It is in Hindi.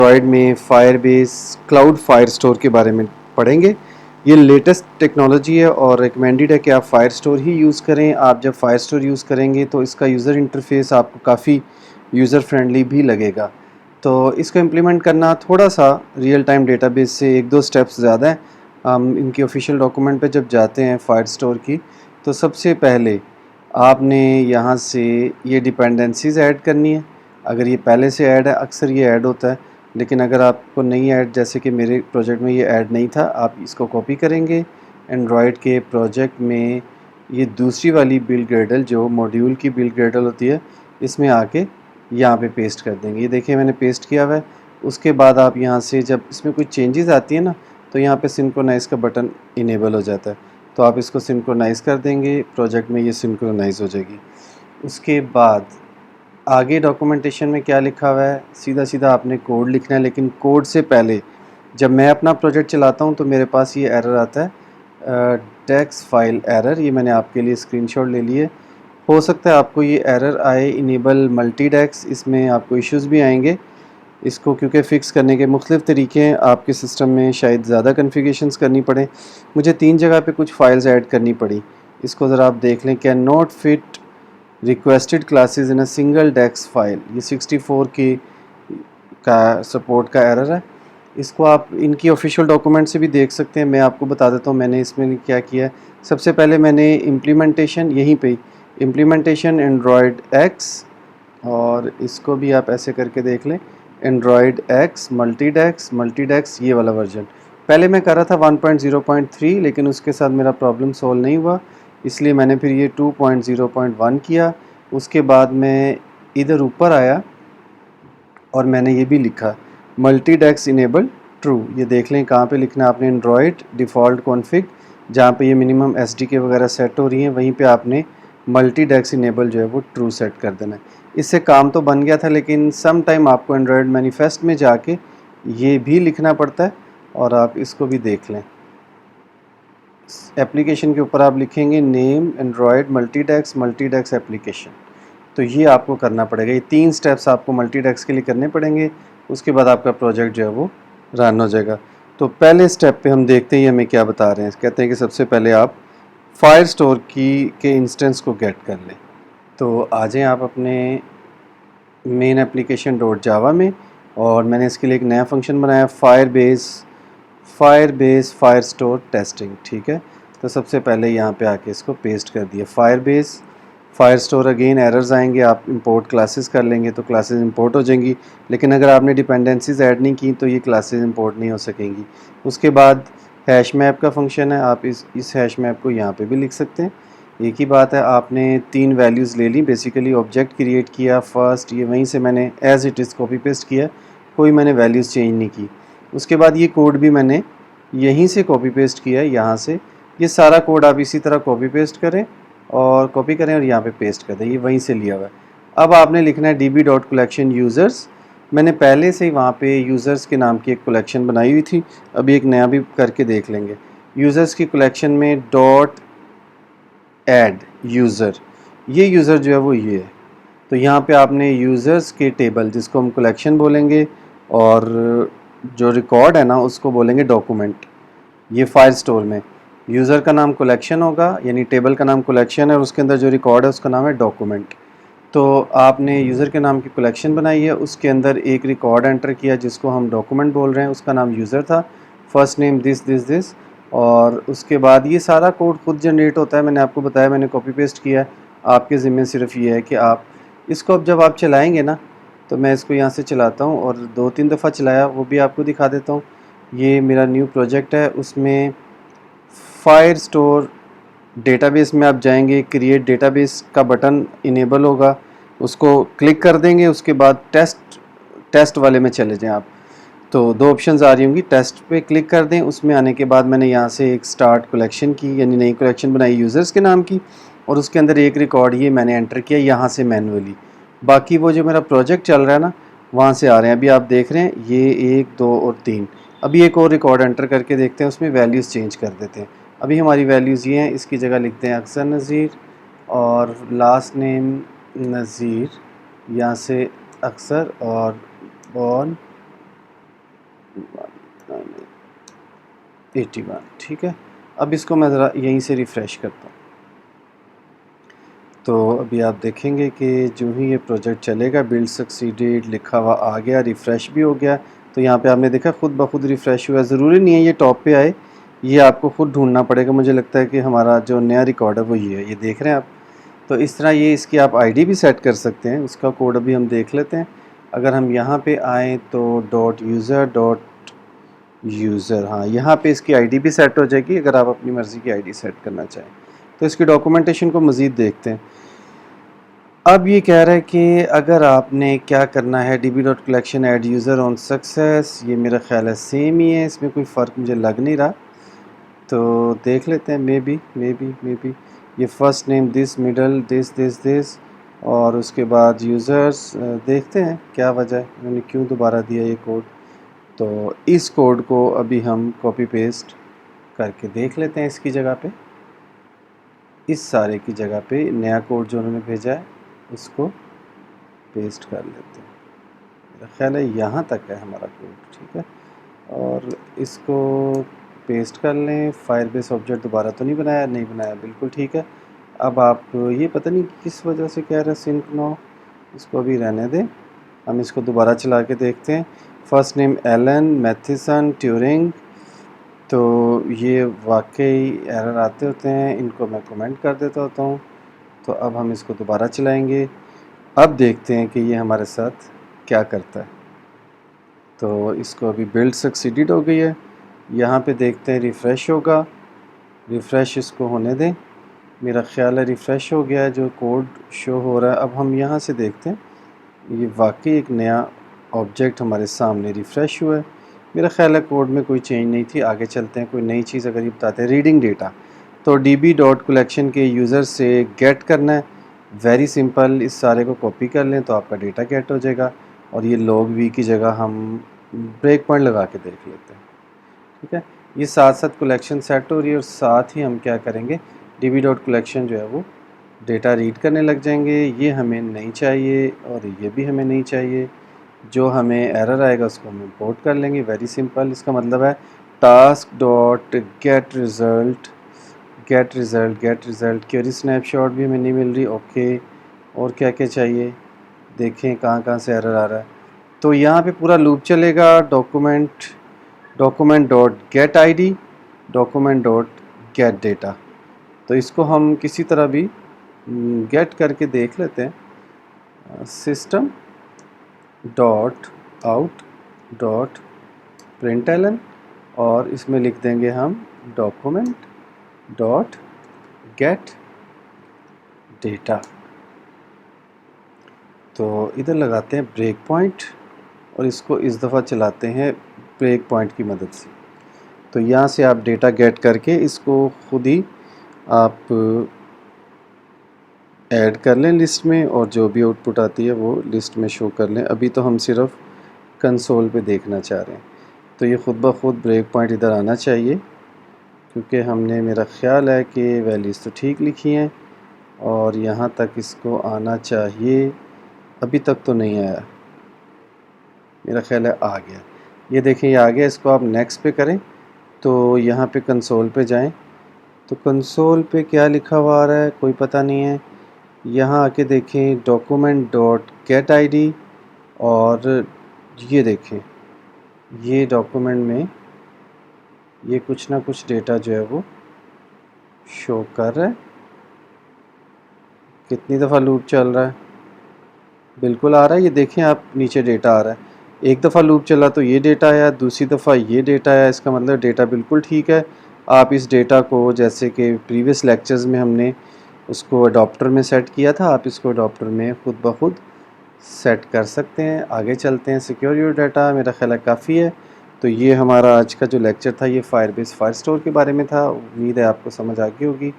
एंड्रॉयड में फायरबेस क्लाउड फायर स्टोर के बारे में पढ़ेंगे। ये लेटेस्ट टेक्नोलॉजी है और रिकमेंडेड है कि आप फायर स्टोर ही यूज़ करें। आप जब फायर स्टोर यूज़ करेंगे तो इसका यूज़र इंटरफेस आपको काफ़ी यूज़र फ्रेंडली भी लगेगा। तो इसको इम्प्लीमेंट करना थोड़ा सा रियल टाइम डेटाबेस से एक दो स्टेप्स ज़्यादा है। हम इनकी ऑफिशियल डॉक्यूमेंट पे जब जाते हैं फायर स्टोर की, तो सबसे पहले आपने यहाँ से ये डिपेंडेंसीज़ ऐड करनी है। अगर ये पहले से ऐड है, अक्सर ये ऐड होता है, लेकिन अगर आपको नहीं ऐड, जैसे कि मेरे प्रोजेक्ट में ये ऐड नहीं था, आप इसको कॉपी करेंगे। एंड्रॉयड के प्रोजेक्ट में ये दूसरी वाली बिल्ड ग्रेडल, जो मॉड्यूल की बिल्ड ग्रेडल होती है, इसमें आके यहाँ पे पेस्ट कर देंगे। ये देखिए मैंने पेस्ट किया हुआ है। उसके बाद आप यहाँ से जब इसमें कोई चेंजेस आती है ना, तो यहाँ पे सिंक्रोनाइज़ का बटन इनेबल हो जाता है, तो आप इसको सिंक्रोनाइज़ कर देंगे। प्रोजेक्ट में ये सिंक्रोनाइज़ हो जाएगी। उसके बाद आगे डॉक्यूमेंटेशन में क्या लिखा हुआ है, सीधा सीधा आपने कोड लिखना है। लेकिन कोड से पहले जब मैं अपना प्रोजेक्ट चलाता हूँ तो मेरे पास ये एरर आता है, टेक्स्ट फाइल एरर। ये मैंने आपके लिए स्क्रीनशॉट ले लिए। हो सकता है आपको ये एरर आए इनेबल मल्टीडेक्स, इसमें आपको इश्यूज़ भी आएंगे। इसको क्योंकि फ़िक्स करने के मुख्तलिफ़ तरीके हैं, आपके सिस्टम में शायद ज़्यादा कन्फिगरेशंस करनी पड़े। मुझे 3 जगह पे कुछ फ़ाइल्स ऐड करनी पड़ी। इसको ज़रा आप देख लें। Can not fit requested classes in a single dex file, ये 64 की का सपोर्ट का एरर है। इसको आप इनकी ऑफिशियल डॉक्यूमेंट से भी देख सकते हैं। मैं आपको बता देता हूँ मैंने इसमें क्या किया है। सबसे पहले मैंने इम्प्लीमेंटेशन यहीं पे इम्प्लीमेंटेशन एंड्रॉयड एक्स, और इसको भी आप ऐसे करके देख लें, एंड्रॉयड एक्स मल्टीडेक्स ये वाला वर्जन। पहले मैं कर रहा था 1.0.3, लेकिन उसके साथ मेरा प्रॉब्लम सॉल्व नहीं हुआ, इसलिए मैंने फिर ये 2.0.1 किया। उसके बाद मैं इधर ऊपर आया और मैंने ये भी लिखा मल्टीडेक्स इनेबल ट्रू। ये देख लें कहाँ पे लिखना है आपने, एंड्रॉयड डिफ़ॉल्ट कॉन्फ़िग, जहाँ पे ये मिनिमम एसडीके वगैरह सेट हो रही हैं, वहीं पे आपने मल्टीडेक्स इनेबल जो है वो ट्रू सेट कर देना है। इससे काम तो बन गया था, लेकिन सम टाइम आपको एंड्रॉयड मैनिफेस्ट में जाके ये भी लिखना पड़ता है, और आप इसको भी देख लें। एप्लीकेशन के ऊपर आप लिखेंगे नेम एंड्रॉयड मल्टीडेक्स एप्लीकेशन। तो ये आपको करना पड़ेगा। ये 3 स्टेप्स आपको मल्टीडेक्स के लिए करने पड़ेंगे। उसके बाद आपका प्रोजेक्ट जो है वो रन हो जाएगा। तो पहले स्टेप पे हम देखते हैं ये हमें क्या बता रहे हैं। कहते हैं कि सबसे पहले आप फायर स्टोर की के इंस्टेंस को गेट कर लें। तो आ जाएं आप अपने मेन एप्लीकेशन डॉट जावा में, और मैंने इसके लिए एक नया फंक्शन बनाया, फायर स्टोर टेस्टिंग। ठीक है, तो सबसे पहले यहाँ पे आके इसको पेस्ट कर दिया। फायर स्टोर अगेन एरर्स आएंगे, आप इंपोर्ट क्लासेस कर लेंगे तो क्लासेस इंपोर्ट हो जाएंगी, लेकिन अगर आपने डिपेंडेंसीज ऐड नहीं की तो ये क्लासेस इंपोर्ट नहीं हो सकेंगी। उसके बाद हैश मैप का फंक्शन है, आप इस हैश मैप को यहाँ पे भी लिख सकते हैं। एक ही बात है, आपने 3 वैल्यूज़ ले ली। बेसिकली ऑब्जेक्ट क्रिएट किया फर्स्ट, ये वहीं से मैंने as it is copy paste किया, कोई मैंने वैल्यूज़ चेंज नहीं की। उसके बाद ये कोड भी मैंने यहीं से कॉपी पेस्ट किया है, यहाँ से। ये सारा कोड आप इसी तरह कॉपी करें और यहाँ पे पेस्ट कर दें, ये वहीं से लिया हुआ है। अब आपने लिखना है db.collection यूज़र्स। मैंने पहले से ही वहाँ पे यूज़र्स के नाम की एक कलेक्शन बनाई हुई थी, अभी एक नया भी करके देख लेंगे। यूज़र्स की कलेक्शन में डॉट ऐड यूज़र, ये यूज़र जो है वो ये है। तो यहाँ पे आपने यूज़र्स के टेबल, जिसको हम कलेक्शन बोलेंगे, और जो रिकॉर्ड है ना उसको बोलेंगे डॉक्यूमेंट। ये फाइल स्टोर में यूज़र का नाम कलेक्शन होगा, यानी टेबल का नाम कलेक्शन है, और उसके अंदर जो रिकॉर्ड है उसका नाम है डॉक्यूमेंट। तो आपने यूज़र के नाम की कलेक्शन बनाई है, उसके अंदर एक रिकॉर्ड एंटर किया जिसको हम डॉक्यूमेंट बोल रहे हैं, उसका नाम यूज़र था, फर्स्ट नेम दिस, और उसके बाद ये सारा कोड खुद जनरेट होता है। मैंने आपको बताया, मैंने कॉपी पेस्ट किया है। आपके ज़िम्मे सिर्फ ये है कि आप इसको अब जब आप चलाएँगे ना, तो मैं इसको यहाँ से चलाता हूँ और 2-3 दफ़ा चलाया, वो भी आपको दिखा देता हूँ। ये मेरा न्यू प्रोजेक्ट है, उसमें फायर स्टोर डेटाबेस में आप जाएंगे, क्रिएट डेटाबेस का बटन इनेबल होगा, उसको क्लिक कर देंगे। उसके बाद टेस्ट वाले में चले जाएं आप, तो 2 ऑप्शंस आ रही होंगी, टेस्ट पे क्लिक कर दें। उसमें आने के बाद मैंने यहाँ से एक स्टार्ट कलेक्शन की, यानी नई कलेक्शन बनाई यूज़र्स के नाम की, और उसके अंदर एक रिकॉर्ड ये मैंने एंटर किया यहाँ से मैनुअली। बाकी वो जो मेरा प्रोजेक्ट चल रहा है ना, वहाँ से आ रहे हैं। अभी आप देख रहे हैं ये 1, 2 और 3। अभी एक और रिकॉर्ड एंटर करके देखते हैं, उसमें वैल्यूज़ चेंज कर देते हैं। अभी हमारी वैल्यूज़ ये हैं, इसकी जगह लिखते हैं अक्सर नज़ीर, और लास्ट नेम नज़ीर, यहाँ से अक्सर, और बॉर्न 81, ठीक है। अब इसको मैं ज़रा यहीं से रिफ़्रेश करता हूँ। तो अभी आप देखेंगे कि जो ही ये प्रोजेक्ट चलेगा, बिल्ड सक्सीडेड लिखा हुआ आ गया, रिफ़्रेश भी हो गया। तो यहाँ पे आपने देखा खुद ब खुद रिफ़्रेश हुआ। ज़रूरी नहीं है ये टॉप पे आए, ये आपको खुद ढूंढना पड़ेगा। मुझे लगता है कि हमारा जो नया रिकॉर्ड है वो ये है, ये देख रहे हैं आप। तो इस तरह ये इसकी आप आईडी भी सेट कर सकते हैं। उसका कोड अभी हम देख लेते हैं। अगर हम यहाँ पे आएँ तो .user, हाँ, यहाँ पे इसकी आईडी भी सेट हो जाएगी अगर आप अपनी मर्ज़ी की आईडी सेट करना चाहें। तो इसकी डॉक्यूमेंटेशन को मज़ीद देखते हैं। अब ये कह रहा है कि अगर आपने क्या करना है, db.collection add user on success, ये मेरा ख़्याल है सेम ही है, इसमें कोई फ़र्क मुझे लग नहीं रहा। तो देख लेते हैं, मे बी ये first name this, middle this और उसके बाद यूज़र्स। देखते हैं क्या वजह है, उन्होंने क्यों दोबारा दिया ये कोड। तो इस कोड को अभी हम कॉपी पेस्ट करके देख लेते हैं इसकी जगह पे, इस सारे की जगह पे नया कोड जो उन्होंने भेजा है उसको पेस्ट कर लेते हैं। मेरा ख्याल है यहाँ तक है हमारा कोड, ठीक है। और इसको पेस्ट कर लें। फायरबेस ऑब्जेक्ट दोबारा तो नहीं बनाया, नहीं बनाया, बिल्कुल ठीक है। अब आप ये पता नहीं किस वजह से कह रहे हैं सिंक नो, इसको अभी रहने दें। हम इसको दोबारा चला के देखते हैं। फर्स्ट नेम एलन मैथिसन ट्यूरिंग, तो ये वाकई एरर आते होते हैं, इनको मैं कमेंट कर देता होता हूँ। तो अब हम इसको दोबारा चलाएंगे। अब देखते हैं कि ये हमारे साथ क्या करता है। तो इसको अभी बिल्ड सक्सीडेड हो गई है। यहाँ पे देखते हैं रिफ़्रेश होगा, रिफ़्रेश इसको होने दें। मेरा ख़्याल है रिफ़्रेश हो गया है, जो कोड शो हो रहा है। अब हम यहाँ से देखते हैं, ये वाकई एक नया ऑब्जेक्ट हमारे सामने रिफ़्रेश हुआ है। मेरा ख़्याल है कोड में कोई चेंज नहीं थी। आगे चलते हैं, कोई नई चीज़ अगर ये बताते हैं। रीडिंग डेटा, तो db.collection के यूज़र से गेट करना है। वेरी सिंपल, इस सारे को कॉपी कर लें तो आपका डेटा गेट हो जाएगा। और ये log v की जगह हम ब्रेक पॉइंट लगा के देख लेते हैं, ठीक है। ये साथ साथ कलेक्शन सेट हो रही है और साथ ही हम क्या करेंगे, db.collection जो है वो डेटा रीड करने लग जाएंगे। ये हमें नहीं चाहिए और ये भी हमें नहीं चाहिए। जो हमें एरर आएगा उसको हम इंपोर्ट कर लेंगे। वेरी सिंपल, इसका मतलब है task dot gate result query snapshot भी हमें नहीं मिल रही। ओके, और क्या क्या चाहिए देखें, कहाँ कहाँ से एरर आ रहा है। तो यहाँ पे पूरा लूप चलेगा। Document dot gate ID, document dot gate data. तो इसको हम किसी तरह भी गेट करके देख लेते हैं। System dot out dot println, और इसमें लिख देंगे हम डॉक्यूमेंट डॉट गेट डेटा। तो इधर लगाते हैं ब्रेक पॉइंट और इसको इस दफ़ा चलाते हैं ब्रेक पॉइंट की मदद से। तो यहाँ से आप डेटा गेट करके इसको खुद ही आप ऐड कर लें लिस्ट में, और जो भी आउटपुट आती है वो लिस्ट में शो कर लें। अभी तो हम सिर्फ कंसोल पे देखना चाह रहे हैं। तो ये ख़ुद ब खुद ब्रेक पॉइंट इधर आना चाहिए, क्योंकि हमने, मेरा ख़्याल है कि वैल्यूज़ तो ठीक लिखी हैं और यहाँ तक इसको आना चाहिए। अभी तक तो नहीं आया, मेरा ख़्याल है आ गया। ये देखें, ये आ गया। इसको आप नेक्स्ट पे करें तो यहाँ पे कंसोल पे जाएं, तो कंसोल पे क्या लिखा हुआ आ रहा है कोई पता नहीं है। यहाँ आके देखें डॉक्यूमेंट डॉट गेट आईडी, और ये देखें ये डॉक्यूमेंट में ये कुछ ना कुछ डेटा जो है वो शो कर रहा है। कितनी दफ़ा लूप चल रहा है, बिल्कुल आ रहा है। ये देखें आप, नीचे डेटा आ रहा है। एक दफ़ा लूप चला तो ये डेटा आया, दूसरी दफ़ा ये डेटा आया। इसका मतलब डेटा बिल्कुल ठीक है। आप इस डेटा को, जैसे कि प्रीवियस लेक्चर्स में हमने उसको अडॉप्टर में सेट किया था, आप इसको अडॉप्टर में ख़ुद ब खुद सेट कर सकते हैं। आगे चलते हैं। सिक्योर योर डाटा मेरा ख्याल है काफ़ी है। तो ये हमारा आज का जो लेक्चर था ये फायरबेस फायरस्टोर के बारे में था। उम्मीद है आपको समझ आ गई होगी।